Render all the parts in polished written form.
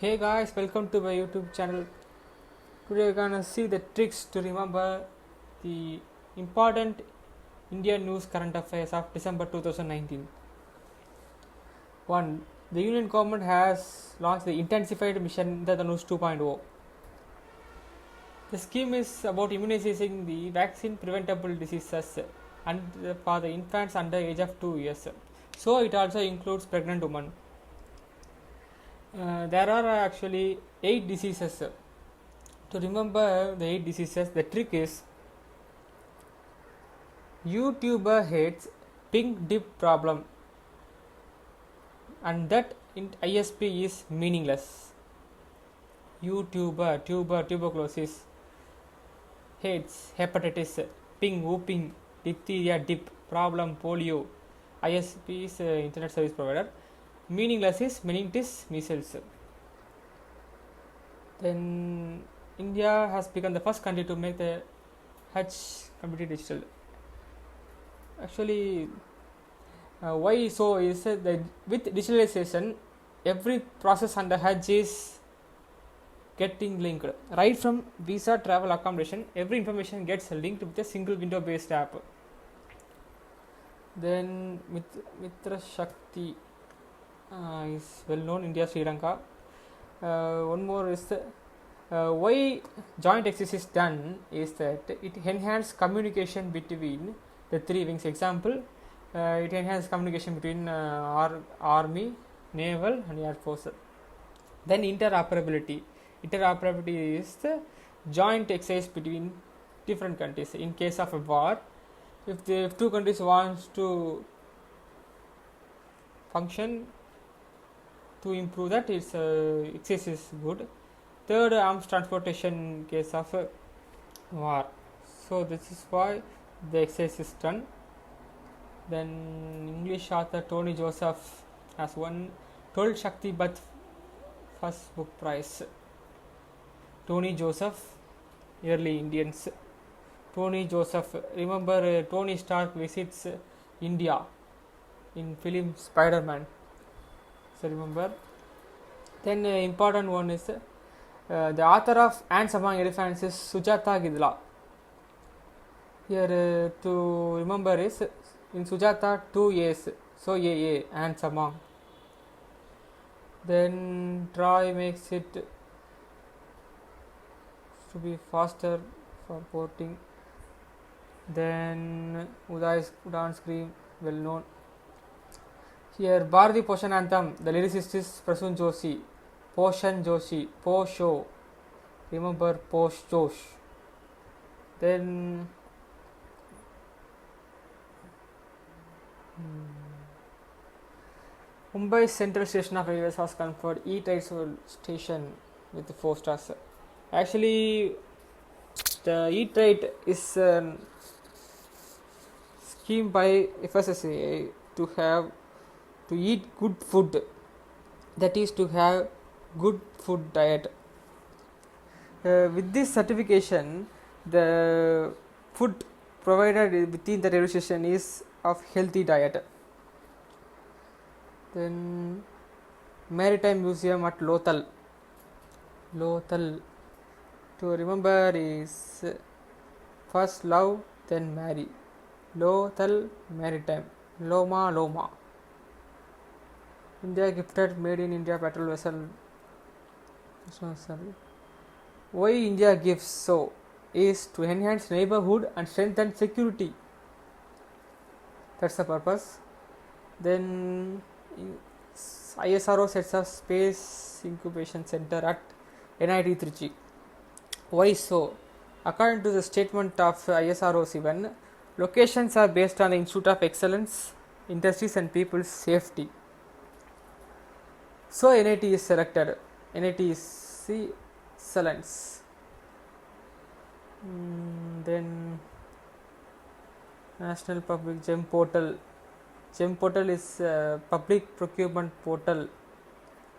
Hey guys, welcome to my YouTube channel. Today we're gonna see the tricks to remember the important Indian news current affairs of December 2019. 1. The Union government has launched the intensified mission Indradhanush 2.0. The scheme is about immunizing the vaccine preventable diseases and for the infants under age of 2 years. So it also includes pregnant women. There are actually 8 diseases. To remember the 8 diseases, the trick is YouTuber hates pink dip problem, and that ISP is meaningless. Tuberculosis, hates hepatitis, ping whooping, diphtheria dip, problem polio. ISP is internet service provider. Meaningless is meningitis, measles. Then India has become the first country to make the Hajj completely digital. Actually, why so is that with digitalization, every process under Hajj is getting linked. Right from visa, travel, accommodation, every information gets linked with a single window based app. Then Mitra Shakti is well known India, Sri Lanka. One more is why joint exercise is done is that it enhances communication between the three wings. Example, it enhances communication between army, naval and air force. Then interoperability is the joint exercise between different countries. In case of a war, if two countries wants to function to improve that, its exercise is good. Third, arms transportation case of war. So this is why the exercise is done. Then English author Tony Joseph has won 12 Shakti Bath first book prize. Tony Joseph, early Indians. Tony Joseph, remember Tony Stark visits India in film Spider-Man. So remember. Then important one is the author of Ants Among Elephants is Sujata Gidla. Here to remember is in Sujata 2 A's, so AA, Ants Among. Then Troy makes it to be faster for porting. Then Udan Scream, well known. Here Bharati Poshan Anthem, the lyricist is Prasun Joshi. Poshan Joshi, Posho, remember Posh Josh. Then Mumbai Central Station of Railways has conferred E-Trade station with 4 stars. Actually, the E-Trade is a scheme by SSC to eat good food, that is to have good food diet. With this certification, the food provided within the railway station is of healthy diet. Then Maritime Museum at Lothal to remember is first love then marry. Lothal Maritime, Loma. India gifted made in India petrol vessel. Why India gives so is to enhance neighborhood and strengthen security. That's the purpose. Then ISRO sets up space incubation center at NIT Trichy. Why so? According to the statement of ISRO 7, locations are based on the Institute of Excellence, Industries and People's Safety. So NIT is selected. NIT is excellence. Then National Public Gem Portal. Gem Portal is a public procurement portal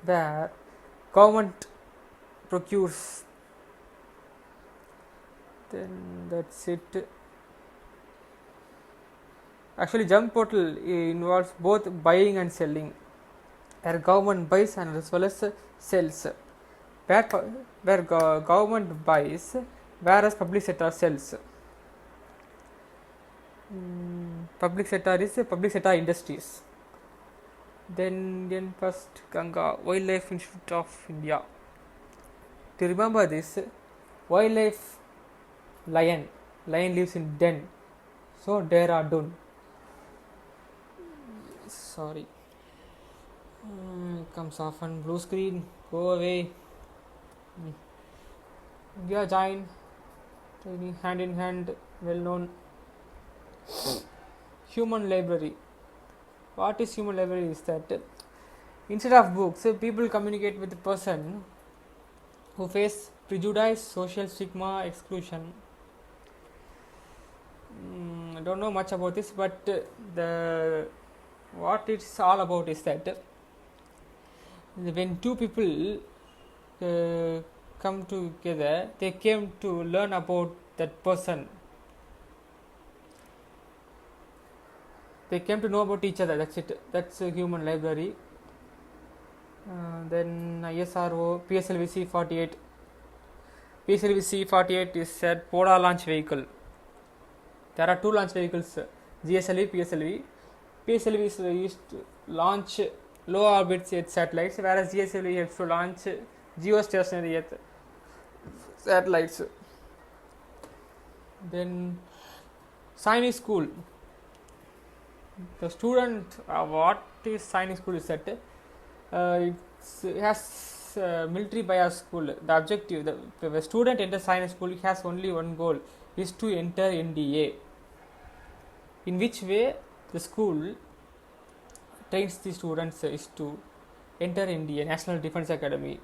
where government procures. Then that's it. Actually, Gem Portal involves both buying and selling. Where government buys and as well as sells. where, government buys, whereas public sector sells. Public sector is public sector industries. Then Indian first Ganga Wildlife Institute of India. To remember this, wildlife lion lives in den, so Dehradun. Sorry, comes off on blue screen. Go away. India joined hand in hand, well known. Human library. What is human library is that instead of books, people communicate with the person who face prejudice, social stigma, exclusion. I don't know much about this, but the what it's all about is that when two people come together, they came to learn about that person. They came to know about each other. That's it. That's a human library. Then ISRO PSLV 48. PSLV 48 is a Polar launch vehicle. There are two launch vehicles, GSLV, PSLV. PSLV is used to launch low orbit Earth satellites, whereas GSLV helps to launch geostationary Earth satellites. Then Sainik school. The student, what is Sainik school is that it has military bias school. The objective, the student enters Sainik school has only one goal, is to enter NDA. In which way the school trains the students is to enter NDA, National Defence Academy.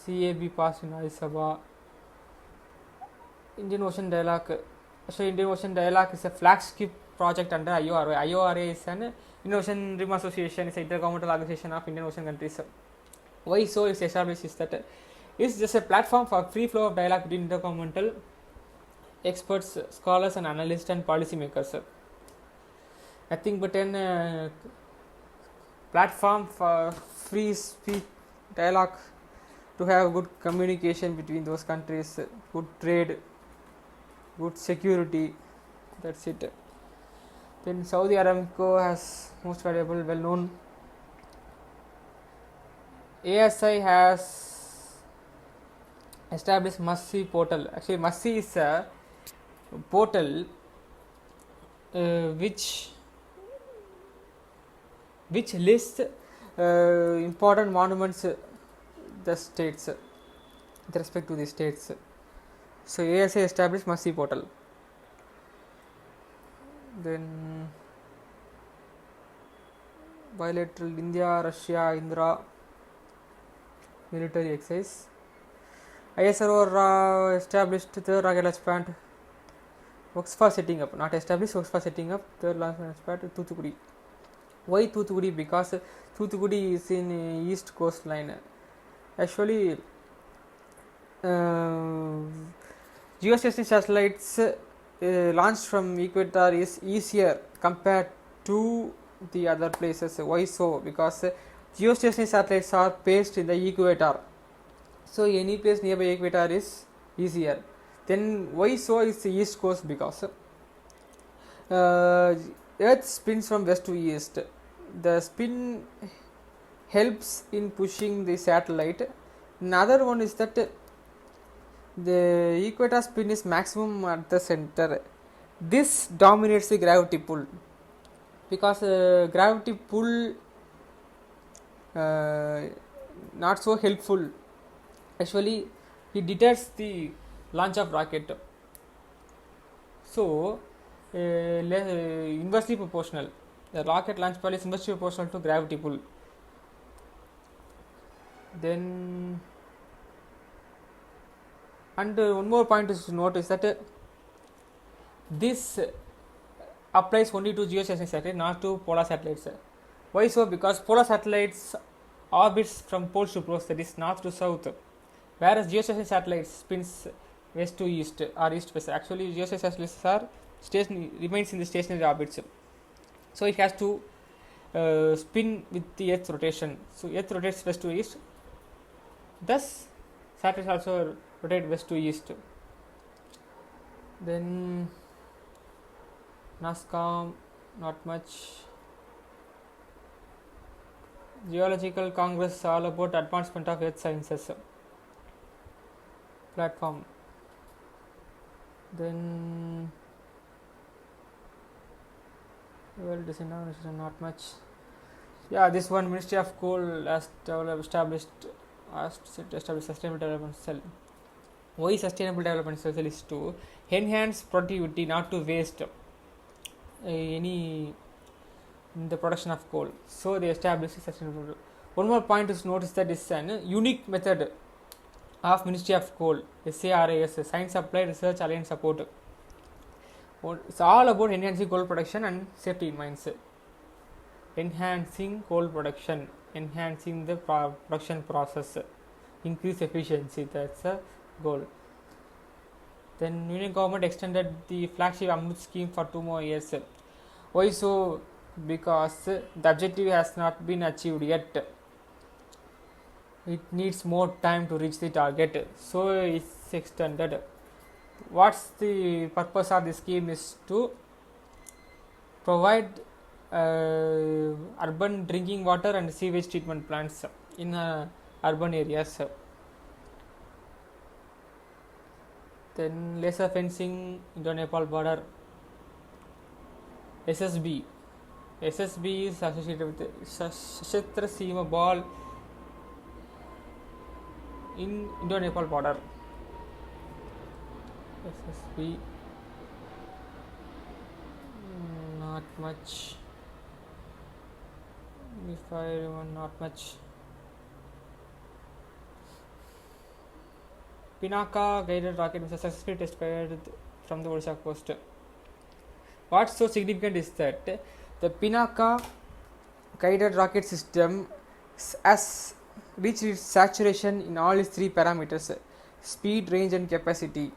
CAB passed in Addis Ababa. Indian Ocean Dialogue. So Indian Ocean Dialogue is a flagship project under IORA. IORA is an Indian Ocean Rim Association, is an intergovernmental organization of Indian Ocean countries. Why so is established is that it's just a platform for free flow of dialogue between intergovernmental experts, scholars and analysts and policy makers. Nothing but an platform for free speech dialogue to have good communication between those countries, good trade, good security. That's it. Then Saudi Aramco has most valuable, well known. ASI has established Must-See portal. Actually, Must-See is a portal which lists important monuments the states with respect to the states. So ASI established Must-See portal. Then bilateral India, Russia, Indra military exercise. ISRO established third rocket launch pad. Works for setting up, not established, works for setting up third launch pad at Thoothukudi. Why Thoothukudi? Because Thoothukudi is in east coastline. Actually, geostationary satellites launched from equator is easier compared to the other places. Why so? Because geostationary satellites are placed in the equator, so any place nearby equator is easier. Then why so is the east coast? Because Earth spins from west to east. The spin helps in pushing the satellite. Another one is that the equator spin is maximum at the center. This dominates the gravity pull, because gravity pull not so helpful. Actually, it deters the launch of rocket. So inversely proportional. The rocket launch pad is inversely proportional to gravity pull. Then and one more point is to note is that this applies only to geostationary satellites, not to polar satellites. Why so? Because polar satellites orbits from poles to poles, that is north to south, whereas geostationary satellites spins west to east or east west. Actually, geostationary satellites are remains in the stationary orbits, so it has to spin with the Earth's rotation. So Earth rotates west to east. Thus, Saturn also rotates west to east. Then NASCOM, not much. Geological Congress, all about advancement of Earth sciences. Platform. Then well, design not much. Yeah, this one, Ministry of Coal has established Sustainable Development Cell. Why Sustainable Development Cell is to enhance productivity, not to waste any in the production of coal. So they established sustainable. One more point is notice that this is an unique method of Ministry of Coal, SARAS, Science Applied Research Alliance Support. It's all about enhancing coal production and safety in mines. Enhancing coal production, enhancing the production process, increase efficiency, that's a goal. Then Union government extended the flagship Amrut scheme for 2 more years. Why so? Because the objective has not been achieved yet. It needs more time to reach the target, so it's extended. What's the purpose of the scheme is to provide urban drinking water and sewage treatment plants in urban areas. Then laser fencing, Indo-Nepal border. SSB is associated with Shastra Seema Ball in Indo-Nepal border. SSB, not much. If I remember, not much. Pinaka guided rocket was successfully tested from the Odisha coast. What's so significant is that the Pinaka guided rocket system has reached its saturation in all its 3 parameters: speed, range and capacity.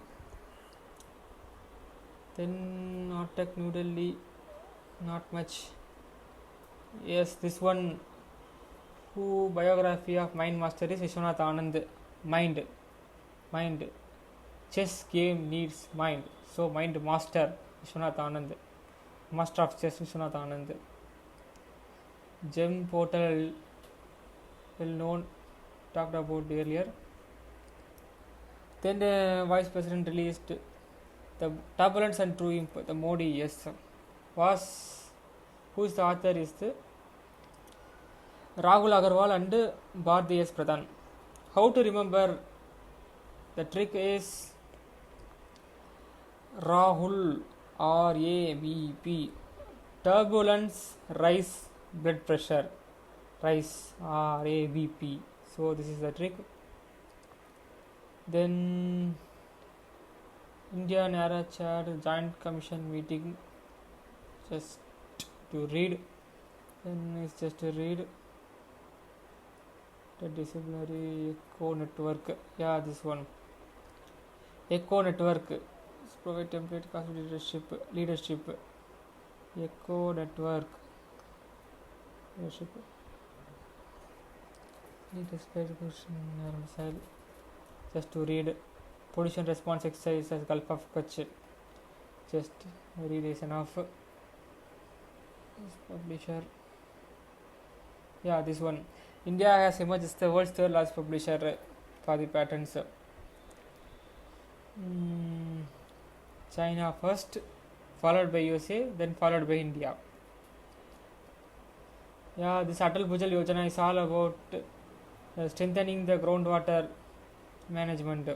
Then Nortec New Delhi, not much. Yes, this one, who biography of Mind Master is Vishwanath Anand. Mind. Chess game needs mind. So Mind Master Vishwanath Anand. Master of Chess Vishwanath Anand. Gem portal, well known, talked about earlier. Then the Vice President released the Turbulence and True the Modi, yes. Whose the author is the Rahul Agarwal and Bharti S. Pradhan. How to remember? The trick is Rahul, RABP. Turbulence, rise, blood pressure. Rise, RABP. So this is the trick. Then India Nara Chad Joint Commission meeting. Just to read. Then it's just to read. The disciplinary Echo Network. Yeah, this one. Echo Network. Provide template class leadership. Echo Network. Leadership. Just to read. Pollution response exercise as Gulf of Kutch. Just read is enough. Publisher. Yeah, this one. India has emerged as the world's 3rd largest publisher for the patents. China first, followed by USA, then followed by India. Yeah, this Atal Bhujal Yojana is all about strengthening the groundwater management.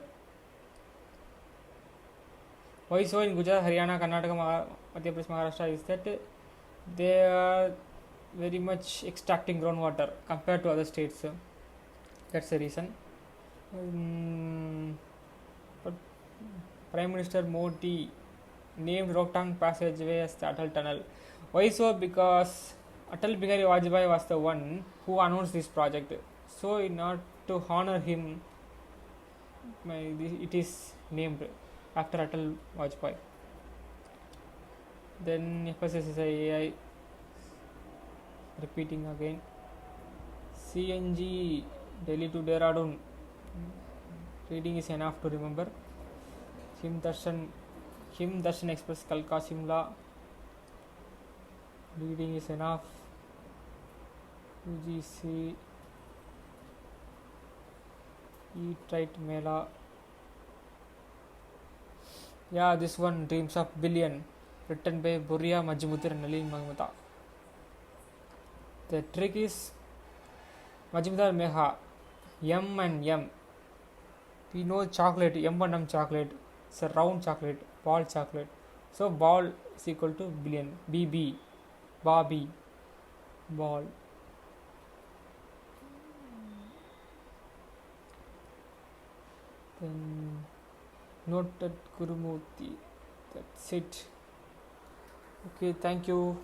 Why so in Gujarat, Haryana, Karnataka, Madhya Pradesh, Maharashtra is that they are very much extracting groundwater compared to other states. That's the reason. But Prime Minister Modi named Rohtang Passageway as the Atal Tunnel. Why so? Because Atal Bihari Vajpayee was the one who announced this project. So in order to honor him, it is named after Atal Vajpayee. Then FSSAI repeating again. CNG Delhi to Dehradun. Reading is enough to remember. Him Darshan Express Kalka Shimla. Reading is enough. UGC Eat Right Mela. Yeah, this one, Dreams of Billion, written by Buria Majumudar and Nalin Mahmuda. The trick is Majumudar Meha, M and M. We know chocolate, M&M chocolate, it's a round chocolate, ball chocolate. So ball is equal to billion, BB, Barbie, ball. Then noted Gurumurthy. That's it. Okay, thank you.